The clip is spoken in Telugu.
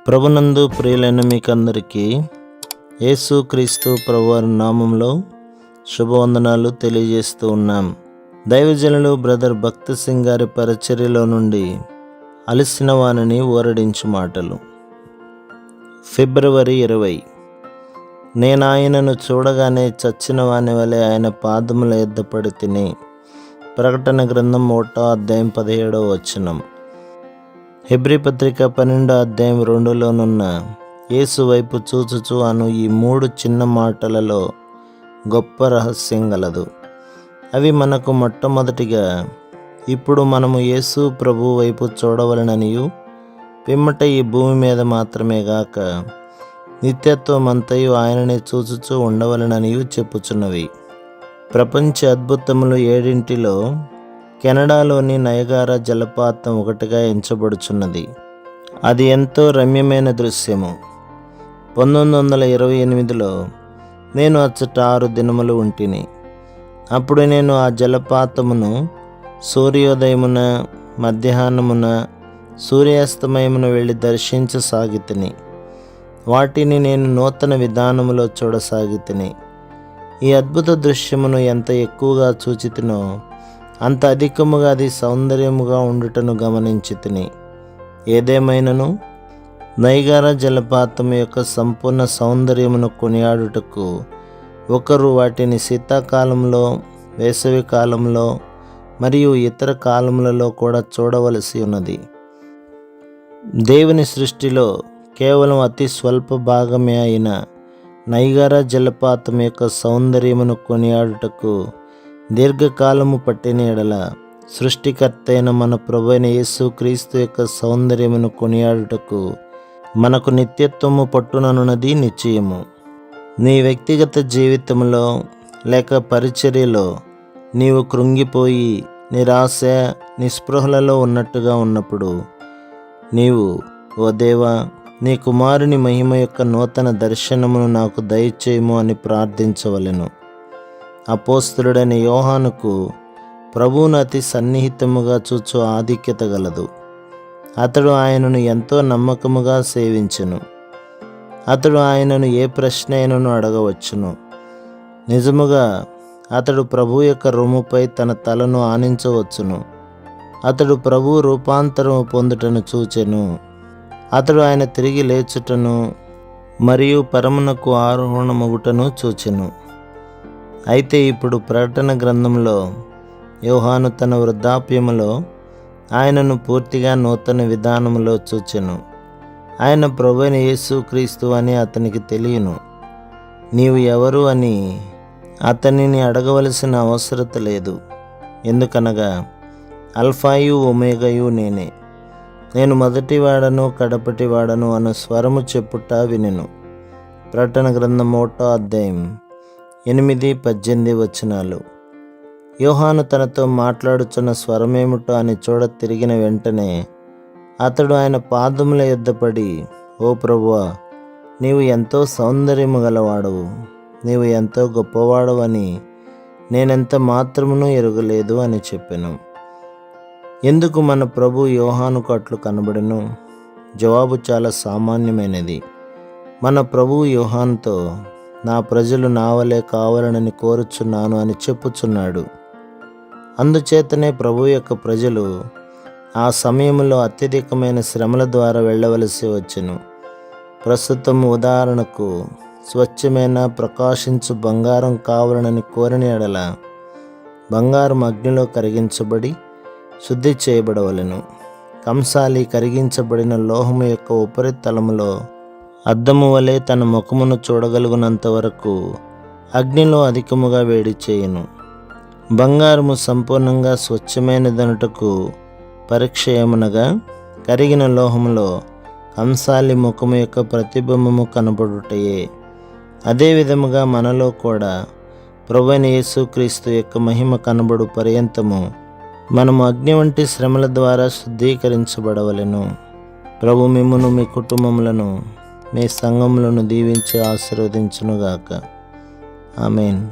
ప్రభునందు ప్రియులైన మీకందరికీ యేసుక్రీస్తు ప్రభువారి నామంలో శుభవందనాలు తెలియజేస్తూ ఉన్నాం. దైవజనులు బ్రదర్ భక్తి సింగ్ గారి పరిచర్యలో నుండి అలసిన వానిని ఊరడించు మాటలు. ఫిబ్రవరి 20. నేను ఆయనను చూడగానే చచ్చిన వాని వలె ఆయన పాదముల యొద్ద పడి తిని. ప్రకటన గ్రంథం 1వ అధ్యాయం 17వ వచనం. హెబ్రీ పత్రిక 12వ అధ్యాయం 2లోనున్న యేసు వైపు చూచుచు అను ఈ 3 చిన్న మాటలలో గొప్ప రహస్యం గలదు. అవి మనకు మొట్టమొదటిగా ఇప్పుడు మనము యేసు ప్రభు వైపు చూడవలననియు, పిమ్మట ఈ భూమి మీద మాత్రమే గాక నిత్యత్వమంతయు ఆయననే చూచుచూ ఉండవలననియు చెప్పుచున్నవి. ప్రపంచ అద్భుతములు 7లో కెనడాలోని నయగారా జలపాతం ఒకటిగా ఎంచబడుచున్నది. అది ఎంతో రమ్యమైన దృశ్యము. 1928లో నేను అచ్చట 6 దినములు ఉంటిని. అప్పుడు నేను ఆ జలపాతమును సూర్యోదయమున, మధ్యాహ్నమున, సూర్యాస్తమయమున వెళ్ళి దర్శించసాగితిని. వాటిని నేను నూతన విధానములో చూడసాగితిని. ఈ అద్భుత దృశ్యమును ఎంత ఎక్కువగా చూచితినో అంత అధికముగా అది సౌందర్యముగా ఉండుటను గమనించితిని. ఏదేమైనను నయగారా జలపాతం యొక్క సంపూర్ణ సౌందర్యమును కొనియాడుటకు ఒకరు వాటిని శీతాకాలంలో, వేసవి కాలంలో మరియు ఇతర కాలములలో కూడా చూడవలసి ఉన్నది. దేవుని సృష్టిలో కేవలం అతి స్వల్ప భాగమే అయిన నయగారా జలపాతం యొక్క సౌందర్యమును కొనియాడుటకు దీర్ఘకాలము పట్టిన ఎడల సృష్టికర్త అయిన మన ప్రభువైన యేసుక్రీస్తు యొక్క సౌందర్యమును కొనియాడుటకు మనకు నిత్యత్వము పట్టుననున్నది నిశ్చయము. నీ వ్యక్తిగత జీవితంలో లేక పరిచర్యలో నీవు కృంగిపోయి నిరాశ, నిస్పృహలలో ఉన్నట్టుగా ఉన్నప్పుడు నీవు, ఓ దేవా, నీ కుమారుని మహిమ యొక్క నూతన దర్శనమును నాకు దయచేయము అని ప్రార్థించవలెను. అపోస్తలుడైన యోహానుకు ప్రభువును అతి సన్నిహితముగా చూచు ఆధిక్యత గలదు. అతడు ఆయనను ఎంతో నమ్మకముగా సేవించెను. అతడు ఆయనను ఏ ప్రశ్న అయినను అడగవచ్చును. నిజముగా అతడు ప్రభు యొక్క రొమ్ముపై తన తలను ఆనించవచ్చును. అతడు ప్రభు రూపాంతరము పొందుటను చూచెను. అతడు ఆయన తిరిగి లేచుటను మరియు పరమునకు ఆరోహణమగుటను చూచెను. అయితే ఇప్పుడు ప్రకటన గ్రంథంలో యోహాను తన వృద్ధాప్యములో ఆయనను పూర్తిగా నూతన విధానములో చూచెను. ఆయన ప్రభువైన యేసుక్రీస్తు అని అతనికి తెలియను. నీవు ఎవరు అని అతనిని అడగవలసిన అవసరత లేదు. ఎందుకనగా అల్ఫాయు ఒమేగయు నేనే, నేను మొదటివాడను కడపటివాడను అను స్వరము చెప్పుట వినెను. ప్రకటన గ్రంథం 1వ అధ్యాయం 8-18 వచనాలు. యోహాను తనతో మాట్లాడుచున్న స్వరమేమిటో అని చూడ తిరిగిన వెంటనే అతడు ఆయన పాదముల యొద్ద పడి, ఓ ప్రభువా, నీవు ఎంతో సౌందర్యము గలవాడవు, నీవు ఎంతో గొప్పవాడవని నేనెంత మాత్రమును ఎరుగలేదు అని చెప్పెను. ఎందుకు మన ప్రభు యోహానుకు అట్లు కనబడెను? జవాబు చాలా సామాన్యమైనది. మన ప్రభువు యోహానుతో, నా ప్రజలు నా వలె కావాలనని కోరుచున్నాను అని చెప్పుచున్నాడు. అందుచేతనే ప్రభు యొక్క ప్రజలు ఆ సమయంలో అత్యధికమైన శ్రమల ద్వారా వెళ్ళవలసి వచ్చెను. ప్రస్తుతం ఉదాహరణకు స్వచ్ఛమైన ప్రకాశించు బంగారం కావాలనని కోరిన ఎడల బంగారం అగ్నిలో కరిగించబడి శుద్ధి చేయబడవలెను. కంసాలి కరిగించబడిన లోహము యొక్క ఉపరితలములో అద్దము వలె తన ముఖమును చూడగలుగునంత వరకు అగ్నిలో అధికముగా వేడి చేయును. బంగారము సంపూర్ణంగా స్వచ్ఛమైనదనుటకు పరీక్ష ఏమనగా కరిగిన లోహములో కంసాలి ముఖము యొక్క ప్రతిబింబము కనబడుటయే. అదే విధముగా మనలో కూడా ప్రభువైన యేసుక్రీస్తు యొక్క మహిమ కనబడు పర్యంతము మనము అగ్ని వంటి శ్రమల ద్వారా శుద్ధీకరించబడవలెను. ప్రభు మిమ్మును, మీ కుటుంబములను, మీ సంఘములను దీవించి ఆశీర్వదించునుగాక. ఆమేన్.